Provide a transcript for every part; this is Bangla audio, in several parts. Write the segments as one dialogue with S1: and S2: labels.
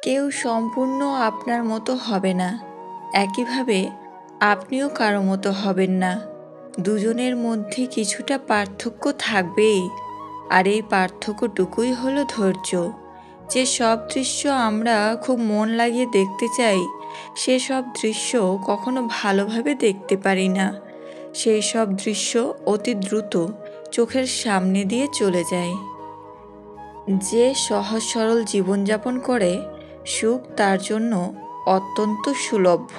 S1: কেউ সম্পূর্ণ আপনার মতো হবে না, একইভাবে আপনিও কারো মতো হবেন না। দুজনের মধ্যে কিছুটা পার্থক্য থাকবেই, আর এই পার্থক্যটুকুই হলো ধৈর্য। যে সব দৃশ্য আমরা খুব মন লাগিয়ে দেখতে চাই, সেসব দৃশ্য কখনো ভালোভাবে দেখতে পারি না। সেই সব দৃশ্য অতি দ্রুত চোখের সামনে দিয়ে চলে যায়। যে সহজ সরল জীবনযাপন করে, সুখ তার জন্য অত্যন্ত সুলভ্য।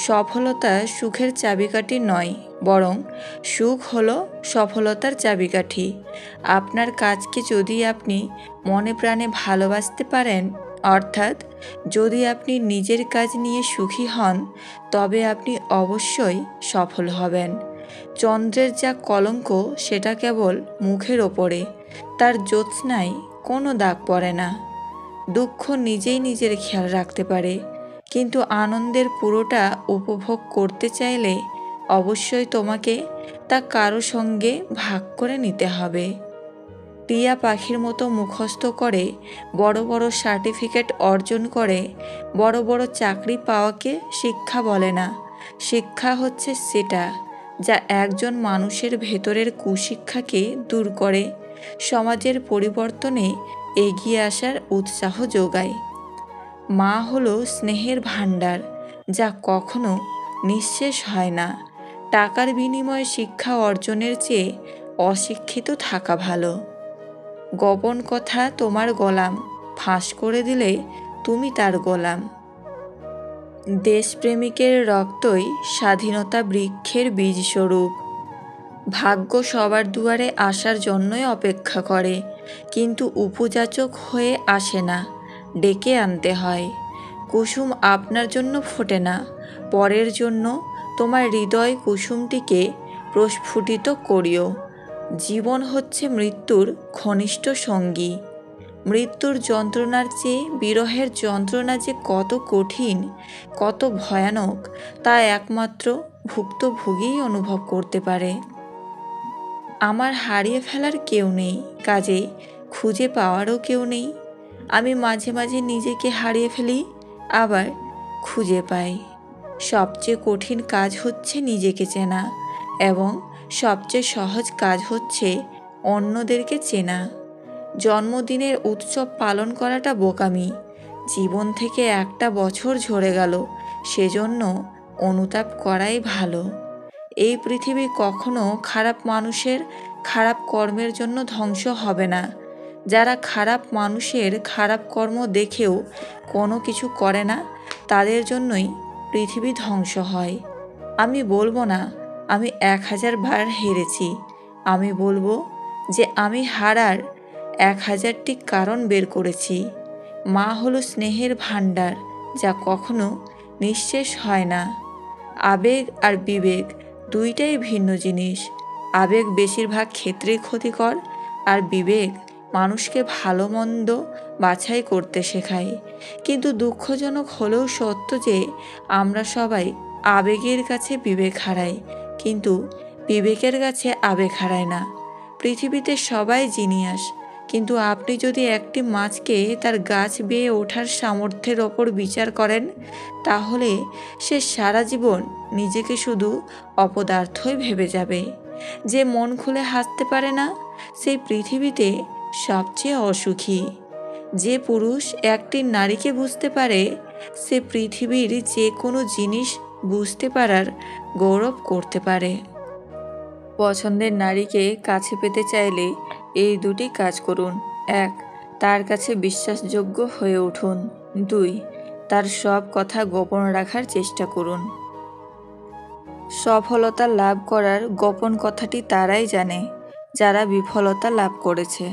S1: সফলতা সুখের চাবিকাঠি নয়, বরং সুখ হলো সফলতার চাবিকাঠি। আপনার কাজকে যদি আপনি মনে প্রাণে ভালোবাসতে পারেন, অর্থাৎ যদি আপনি নিজের কাজ নিয়ে সুখী হন, তবে আপনি অবশ্যই সফল হবেন। চন্দ্রের যা কলঙ্ক সেটা কেবল মুখের ওপরে, তার জ্যোৎস্নায় কোনো দাগ পড়ে না। দুঃখ নিজেই নিজের খেয়াল রাখতে পারে, কিন্তু আনন্দের পুরোটা উপভোগ করতে চাইলে অবশ্যই তোমাকে তা কারো সঙ্গে ভাগ করে নিতে হবে। টিয়া পাখির মতো মুখস্থ করে বড় বড় সার্টিফিকেট অর্জন করে বড় বড় চাকরি পাওয়াকে শিক্ষা বলে না। শিক্ষা হচ্ছে সেটা যা একজন মানুষের ভেতরের কুশিক্ষাকে দূর করে, সমাজের পরিবর্তনে এগিয়ে আসার উৎসাহ যোগায়। মা হলো স্নেহের ভাণ্ডার, যা কখনো নিঃশেষ হয় না। টাকার বিনিময়ে শিক্ষা অর্জনের চেয়ে অশিক্ষিত থাকা ভালো। গোপন কথা তোমার গোলাম, ফাঁস করে দিলে তুমি তার গোলাম। দেশপ্রেমিকের রক্তই স্বাধীনতা বৃক্ষের বীজস্বরূপ। ভাগ্য সবার দুয়ারে আসার জন্যই অপেক্ষা করে, কিন্তু উপযাচক হয়ে আসে না, ডেকে আনতে হয়। কুসুম আপনার জন্য ফোটে না, পরের জন্য। তোমার হৃদয় কুসুমটিকে প্রস্ফুটিত করিও। জীবন হচ্ছে মৃত্যুর ঘনিষ্ঠ সঙ্গী। মৃত্যুর যন্ত্রণার চেয়ে বিরহের যন্ত্রণা যে কত কঠিন, কত ভয়ানক, তা একমাত্র ভুক্তভোগীই অনুভব করতে পারে। আমার হারিয়ে ফেলার কেউ নেই, কাজেই খুঁজে পাওয়ারও কেউ নেই। আমি মাঝে মাঝে নিজেকে হারিয়ে ফেলি, আবার খুঁজে পাই। সবচেয়ে কঠিন কাজ হচ্ছে নিজেকে চেনা, এবং সবচেয়ে সহজ কাজ হচ্ছে অন্যদেরকে চেনা। জন্মদিনের উৎসব পালন করাটা বোকামি। জীবন থেকে একটা বছর ঝরে গেল, সেজন্য অনুতাপ করাই ভালো। এই পৃথিবী কখনো খারাপ মানুষের খারাপ কর্মের জন্য ধ্বংস হবে না। যারা খারাপ মানুষের খারাপ কর্ম দেখেও কোনো কিছু করে না, তাদের জন্যই পৃথিবী ধ্বংস হয়। আমি বলবো না আমি 1000 বার হেরেছি, আমি বলবো যে আমি হারার 1000টি কারণ বের করেছি। মা হলো স্নেহের ভাণ্ডার, যা কখনো নিঃশেষ হয় না। আবেগ আর বিবেক দুইটাই ভিন্ন জিনিস। আবেগ বেশিরভাগ ক্ষেত্রেই ক্ষতিকর, আর বিবেক মানুষকে ভালো মন্দ বাছাই করতে শেখায়। কিন্তু দুঃখজনক হলেও সত্য যে আমরা সবাই আবেগের কাছে বিবেক হারাই, কিন্তু বিবেকের কাছে আবেগ হারায় না। পৃথিবীতে সবাই জিনিয়াস, কিন্তু আপনি যদি একটি মাছকে তার গাছ বেয়ে ওঠার সামর্থ্যের ওপর বিচার করেন, তাহলে সে সারা জীবন নিজেকে শুধু অপদার্থই ভেবে যাবে। যে মন খুলে হাসতে পারে না, সেই পৃথিবীতে সবচেয়ে অসুখী। যে পুরুষ একটি নারীকে বুঝতে পারে, সে পৃথিবীর যে কোনো জিনিস বুঝতে পারার গৌরব করতে পারে। পছন্দের নারীকে কাছে পেতে চাইলে এই দুটি কাজ করুন। 1. তার কাছে বিশ্বাসযোগ্য হয়ে উঠুন। 2. তার সব কথা গোপন রাখার চেষ্টা করুন। সফলতা লাভ করার গোপন কথাটি তারাই জানে যারা বিফলতা লাভ করেছে।